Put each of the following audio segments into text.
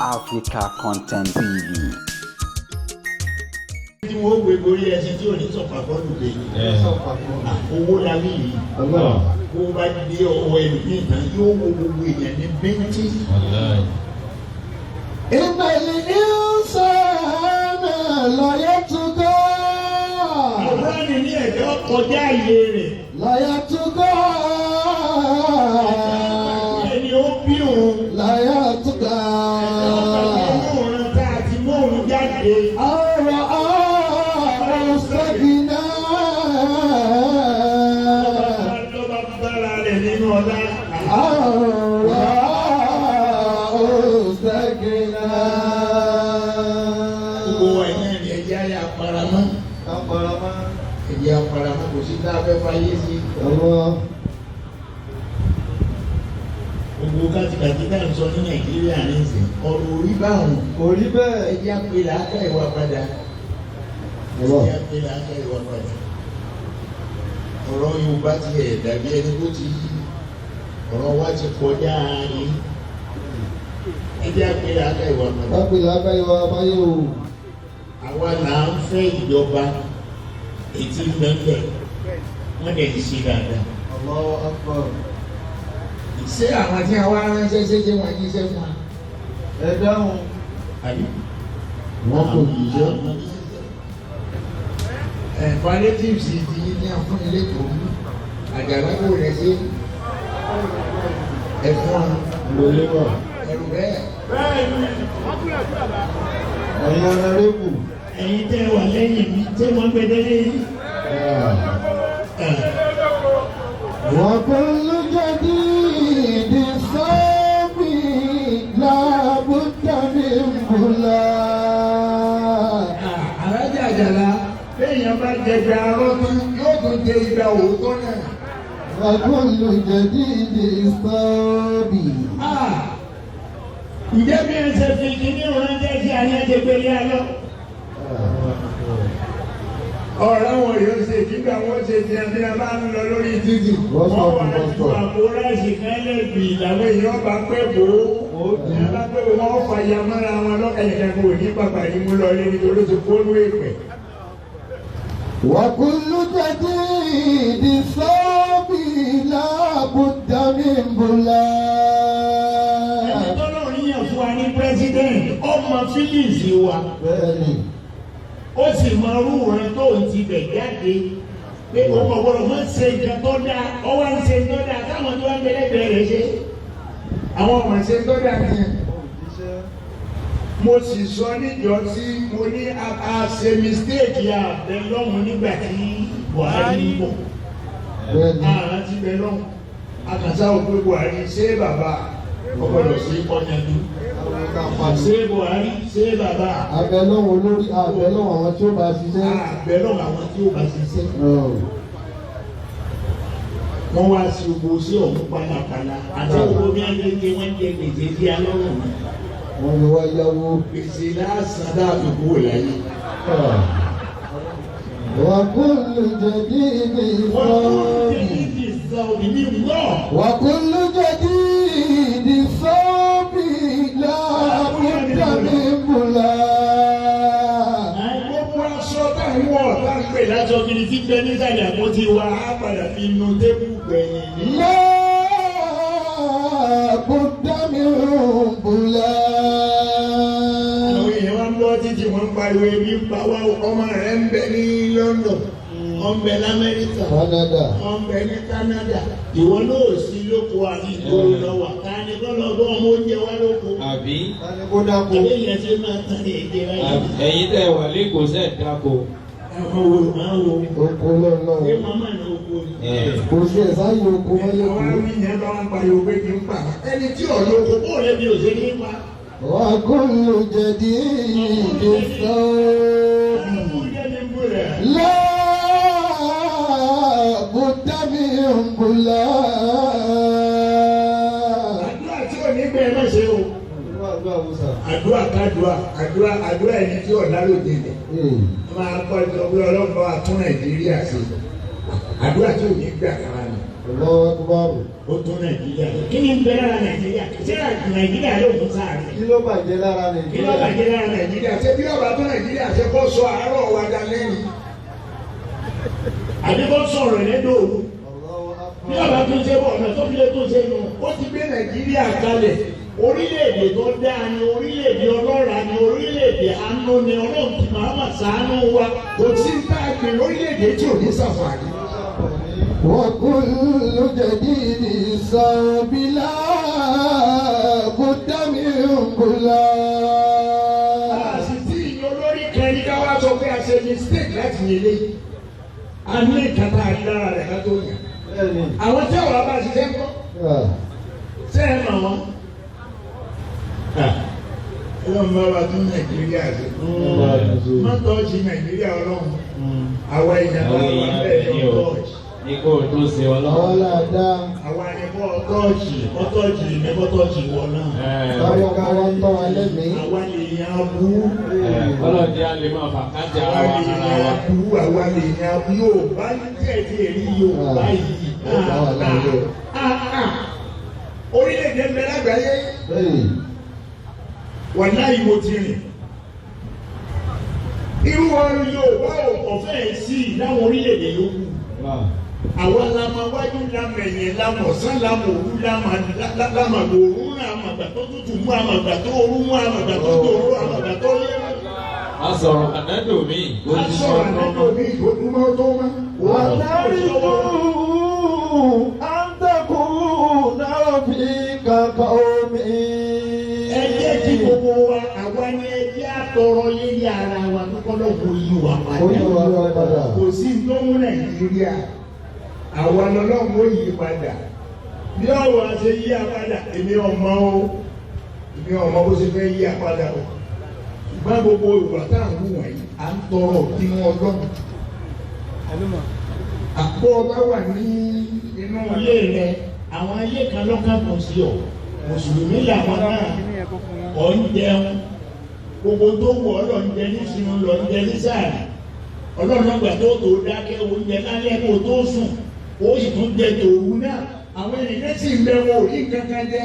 Africa Content TV. Tí wọ́n gbé gorí ẹsẹ̀ tí ò ní sọ̀fà bọ́ọ̀lù lè owó lábí yìí kó bá dé ọwọ́ ẹ̀mí ìtàn yóò wo gbogbo èèyàn ní bẹ́ńtì. Ìbẹ̀lì ní sọ́ọ̀nà lọ́yẹ̀ tó gọ́. Àbúrò ní ẹ̀dọ́ kọjá iye rẹ̀. Lọ́yẹ̀ tó gọ́. Ẹni ó bí òun. Lọ́yẹ̀ tó gọ́. Ẹ̀dọ́ tá a ti mú òun jáde. Ọ̀rọ̀ ṣẹ́gìnà. Lọ́ba bára rẹ̀ nínú ọ̀la. Ọ̀rọ̀ ṣẹ́gìnà. Gbogbo wa iná ni ẹ̀jẹ̀ ayé aparamọ́. Ẹ̀jẹ̀ aparamọ́ kò sí tá a fẹ́ fayé sí. Gbogbo kátìkàtì náà ń sọ ní Nàìjíríà ní ìsìn ọ̀rọ̀ orí báwọn. Orí bẹ́ẹ̀. Ẹ̀jẹ̀ àpèlà aka ìwà padà. Ẹ̀jẹ̀ àpèlà aka ìwà padà. Ọ̀rọ̀ Yorùbá ti ẹ̀ dàbí ẹni tó ti yí. Ọ̀rọ̀ wa ti kọjá ní. Ẹ̀jẹ̀ àpèlà aka ìwà padà. Àpèlà aka ìwà abáyé o. Àwa là ń fẹ́ ìjọba ètí gbẹ̀ngbẹ̀ wọ́n dẹ̀ ń ṣe dáadáa. Allahu Akbar. Ṣé àwọn tí a wá ránṣẹ́ ṣe wọ́n ní iṣẹ́ fún wa? Ẹ dáhùn. Àbí? Wọ́n kò ní iṣẹ́. Palliatives ti ní àfúnilé tó ń àjàlágbò rẹ̀ sí ẹ̀fọn Lọ́lẹ́wà. ẹ̀rù bẹ́ẹ̀. Ẹ̀yin ọ̀nàrẹ́bù. Ẹ̀yin tẹ́ wà lẹ́yìn mi tí wọ́n gbé délé yìí. وكل جديد صافي لا بد من بلاد. Alájà Àjàlá béèyàn bá jẹjẹ arọ́ tún yóò tún jẹ ìgbà òótọ́ náà. وكل جديد صافي. Ǹjẹ́ bí ẹ ṣe fi kíní ìrànjẹ́ sí àyẹ̀jẹ̀ pẹ̀lú àlọ́? Ọ̀rọ̀ wọn yóò ṣe kíkà wọ́n ṣe ti ẹni a bá ń lọ lórí títì. Wọ́n wá ju àpò ráìsì kan lẹ́bi ìlàwọ̀ èèyàn bá pẹ́ bò ó. Ìyá bá pẹ́ bò wọ́n fa ya mọ́ra wọn lọ́kẹ̀yẹ̀kẹ́ kò ní pàpà yìí mú lọ lé nítorí ti fóònù èpè. وكل جديد صافي لا بد من بلاد. Ẹni tó lọ yíyan fún wa ní pírẹ́sídẹ̀ntì ọmọ Fílíìsì wa. Bẹ́ẹ̀ni. Ó sì máa rú wọn tó ń ti bẹ̀ jáde pé ọmọ ọgbọ́dọ̀ máa ń ṣe nǹkan tó dáa ọwọ́ ń ṣe tó dáa táwọn tó wá ń gbẹlẹ́gbẹ̀ẹ́ rẹ̀ ṣe àwọn ọmọ ṣe tó dáa nìyẹn. Mo sì sọ níjọ tí mo ní a ṣe mistake yà bẹ lọ́hùn nígbà tí Buhari ń bọ̀. Ààrẹ ti bẹ lọ́hùn àkàtà òpin Buhari ṣé bàbá ọgbọ́dọ̀ sí kọ́nyẹ́dú. Ṣé Buhari ṣé bàbá. Abẹ́lọ́wọ̀n olórí abẹ́lọ́wọ̀n àwọn tí ó bá ṣiṣẹ́. Abẹ́lọ́wọ̀n àwọn tí ó bá ṣiṣẹ́. Wọ́n wá sí gbogbo sí ọ̀hún pálapàla àti gbogbo bí wọ́n gbé wọ́n jẹ gbèsè sí alọ́run. Wọ́n lè wá yáwó. Gbèsè lásán dáàbò kúrò láyé. وكل جديد صافي. وكل جديد صافي لا بد من بلاد. Gbogbo aṣọ táwọn ọ̀tá ń pè lájọ kiri tí bẹ nísàlẹ̀ àpótí wa á padà fi nu tébù gbẹ̀yìn ní. لا بد من بلاد. Àwọn èèyàn wá ń bọ́ títí wọ́n ń pariwo ebi ń pa wá ọmọ rẹ̀ ń bẹ ní London, wọ́n ń bẹ l'Amẹ́ríkà, Canada. wọ́n ń bẹ ní Canada. Ìwọ náà sí lóko àti ìgboro lọ́wọ́. Ta ni kọ́ lọ bọ́ ọmọ oúnjẹ wá lóko? Àbí? Tani kó dáko. Àbí ìyẹn ṣe máa tán ní èdè rẹ̀. Ẹ̀yin tẹ́ wà lẹ́kọ̀ọ́ sẹ́ dáko. Àwọn wo máa wo? Oko lọ́nà. Ṣé màmá ní oko ni? Kò sí ẹ̀sáyé oko wọlé Àwọn kù. arúgbó yẹn bá wọn pariwo pé kí n pa. Ẹni tí ọ̀dọ́ oko kó lè bí òṣèlú pa. وكل جديد صافي لا بد من بلاد. Àdúrà tí ò ní bẹ́ẹ̀ má ṣe o. Àdúrà ẹni tí ọ̀dá ló délé. Máa kọ́ ìjọba ọlọ́pàá tún Nàìjíríà ṣe. Àdúrà tí ò ní gbà kára ni. Allahu Akbar. Ó tó Nàìjíríà. Kí ni ń bẹ lára Nàìjíríà? Ṣé Nàìjíríà ló ń sáré? Kí ló bàjẹ́ lára Kí Nàìjíríà? ló bàjẹ́ lára Nàìjíríà? Ṣé bí ọba tó Nàìjíríà ṣe kọ́ sọ àárọ̀ wa dalẹ́ ni? Àbí kọ́ sọ̀rọ̀ lẹ́dọ̀ òru? Bí ọba tó ṣe bọ̀ ọ̀nà tó fi lé tó ṣe nù, ó ti gbé Nàìjíríà kalẹ̀. Orílẹ̀-èdè tó dáa ni, orílẹ̀-èdè ọlọ́ràá ni, orílẹ̀-èdè àánú ni, Ọlọ́run ti máa mà ṣàánú wa. Kò sí ń tá a gbìn lórílẹ̀-èdè tí ò ní ṣàǹfààní. وكل جديد سابلا قدام بلا. Àṣìṣe ìyẹn olórí kan ní ká wá sọ pé a ṣe mistake láti yẹlé. A ní ìkàtà àdìlára rẹ̀ ká tó yàn. Àwọn tí àwọn bá ṣiṣẹ́ ń kọ́. Ṣé ẹ mọ̀ wọ́n? Ọlọ́run bá wa tún Nàìjíríà ṣe. Má tọ́jú Nàìjíríà Ọlọ́run. Àwa ìjàmbá wa bẹ́ẹ̀ ni ọ̀tọ́ọ̀jì. Ní kò tó ṣe ọlọ́run. Ọlọ́dà. Àwa ni kọ́ ọtọ́ọ̀jì ní kọ́tọ́ọ̀jì wọ náà. Káwọ́ ń tọ́ wa lẹ́mìí. Àwa lè yan abú. Ọlọ́dẹ a lè máa fà kájà Àwa wa lè ara yan wa. abú. Àwa lè yan abú. Yóò bá tẹ̀sí èrí yóò bá yìí. Orílẹ̀-èdè ń bẹ lágbàáyé. Wà láyé mo ti rìn. Irú ọrùn yóò wá ọ̀fẹ́ sí láwọn orílẹ̀-èdè yòókù. Àwa lamọ wájú lamọ ẹ̀yìn lamọ ọ̀sán lamọ òru lamọ òru àmàgbà tó tutù mú àmàgbà tó òru mú àmàgbà tó dòru àmàgbà tó yẹ. A sọ̀rọ̀ ànádò mi. A sọ̀rọ̀ ànádò mi ìdókúmọ́ tó mọ́. وتركوا أن تكون في قوم. Ẹ jẹ́ kí gbogbo wa àwa ni ẹ jẹ́ àtọrọ yéyí ara wa kọ́kọ́ lọ́wọ́ yí wa padà. Kò sí tó mú Nàìjíríà. Àwa lọ́lọ́run ó yí padà. Bí ọ̀rọ̀ àṣẹ yí apádà, èmi ọmọ bó ṣe fẹ́ yí apádà o. Ṣùgbọ́n gbogbo ìwà tá à ń wù wọ̀nyí, à ń tọrọ kí wọ́n lọ́n. Àpò ọba wà ní inú ilé rẹ, àwọn ilé kan lọ́kàn kò sí ọ̀. Mùsùlùmí làwọn náà ọ̀ ń jẹun. Gbogbo tó wù ọ́ lọ ń jẹ ní sinú lọ ń jẹ ní sáà. Ọlọ́run náà gbà tó dákẹ́ oúnjẹ lálẹ́ kó tó sùn. Ó sì tún jẹ tòru náà. Àwọn ènìyàn sì ń bẹ wọn ò ní kankan jẹ.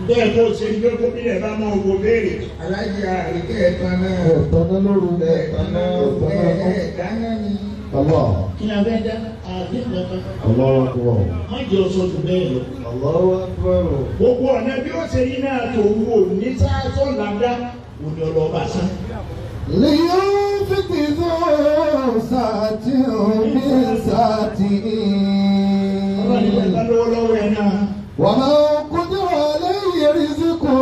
Bẹ́ẹ̀ kó o ṣe ń gbé gómìnà bá máa wo béèrè. Alájí àríkẹ́ ẹ̀tàn náà. Ẹ̀tàn lóru. Ẹ̀tàn náà ni. Kí ni a fẹ́ dá? Àdéhùn kankan. Allahu Akbar. Má jẹ́ ọ̀ṣọ́ tó bẹ́ẹ̀ lọ. Allahu Akbar. Gbogbo ọ̀nà bí ó ṣe yí náà tó wù ò ní sáásọ̀ làdá. Òní ọlọ́ba sán. لينفق ذو ساعة من ساعته. Ọlọ́run ní pẹ̀lú lọ́wọ́lọ́wọ́ ẹ̀ náà. ومن قدر عليه رزقه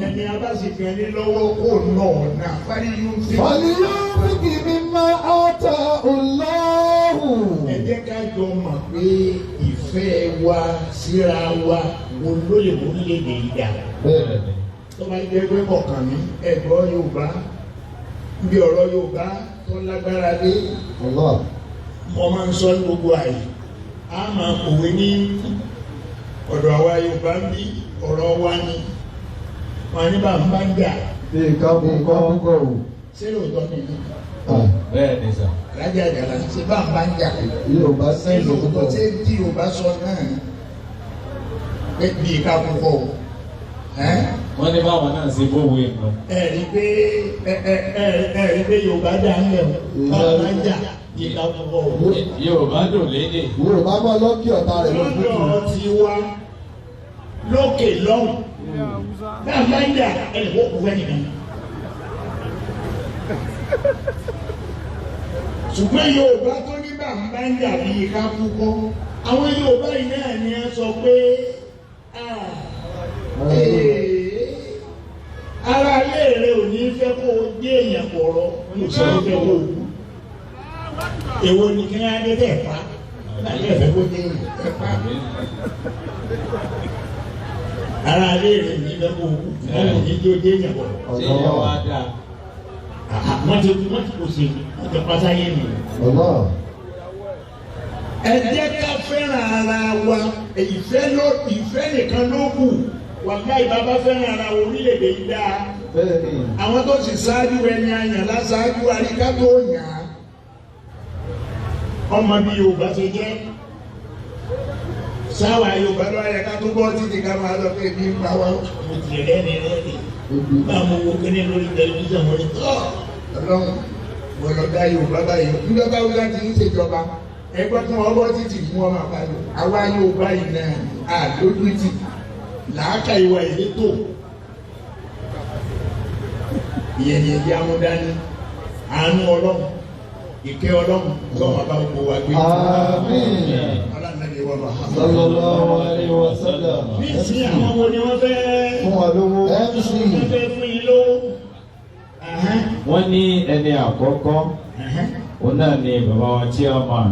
Ẹni abáṣepẹ̀ ní lọ́wọ́ kó náà náà fárí yóò fi. فلينفق مما آتاه الله. Ẹ jẹ́ ká jọ mọ̀ pé ìfẹ́ wa síra wa olóyè orílẹ̀-èdè yìí dà. Tó bá jẹ́ pé kọ̀ọ̀kan ní ẹ̀gbọ́ Yorùbá bí ọ̀rọ̀ Yorùbá tó lágbára dé. Mo máa ń sọ ní gbogbo àyè. A máa kòwé ní ọ̀dọ̀ àwa Yorùbá ń bí ọ̀rọ̀ wa ni. Wọ́n ní bàbá ń jà. Bí kábùkọ̀ wò. Ṣé lóòótọ́ ni? Bẹ́ẹ̀ ni sà. Rájà Àjàlá ṣe bàbá ń jà. Yorùbá Ṣé sẹ́yìn lóòótọ́ lókùtọ̀. ṣé tí Yorùbá sọ náà pé bí kábùkọ̀ wò? Wọ́n ní báwọn náà ṣe bówó ìmọ̀. Ẹ̀rí pé Yorùbá dà ń lẹ̀ bàbá ń jà ìkábùkọ̀ wò. Yorùbá dùn lédè. Yorùbá máa lọ́kì ọ̀tá rẹ̀ lókùtọ̀. Lọ́dọ̀ ti wá lókè lọ́hùn. Bàbá ń jà ẹnì kó kú fẹ́ nìkan. Ṣùgbọ́n Yorùbá tó ní bàbá ń jà bí ká púpọ̀. Àwọn Yorùbá yìí náà ni a sọ pé ara ilé rẹ ò ní fẹ́ kó o gbé èèyàn pọ̀rọ̀ ní ìṣòro fẹ́ kó o kú. Èwo ni kí wọ́n á dé tẹ̀ pa? Láyé ẹ̀fẹ́ kó dé ẹ̀ pa. Ara ilé rẹ ò ní fẹ́ kó o kú. Wọ́n kò ní jó dé èèyàn pọ̀rọ̀. Ṣé ìyá wa dáa? Wọ́n ti kò sí wọ́n ti pàṣẹ yé mi. Ẹ jẹ́ ká fẹ́ràn ara wa ìfẹ́ nìkan ló kù wàláhì bàbá fẹ́ràn ara wa orílẹ̀-èdè yìí dáa. Àwọn tó sì ṣáájú ẹni àyàn láṣáájú àríká tó yàn á. ọmọ bí Yorùbá ṣe jẹ́ sáwà Yorùbá lọ́wọ́ yẹ ká tó bọ́ títí ká máa lọ pé bí ń pa wá mo ti rẹ́ni bá mo wo kíní lórí tẹlifíṣàn mo ní tọ́ ọlọ́run mo lọ dá Yorùbá báyìí nígbà báwo láti ń ṣèjọba ẹgbẹ́ tí wọ́n bọ́ títì fún ọmọ àbáyọ àwa Yorùbá yìí náà àdójútì làákà ìwà ìlétò ìyẹn ni ẹ̀jẹ̀ amúdání àánú ọlọ́run ìkẹ́ ọlọ́run lọ́wọ́ bá gbogbo wa gbé. Alánàbí wa Muhammad. Sallallahu alaihi wa sallam. Nísìnyí àwọn wo ni wọ́n fẹ́ fún wa lówó. wọ́n fẹ́ fún yín lówó. Wọ́n ní ẹni àkọ́kọ́ òun náà ni bàbá wa tí a máa.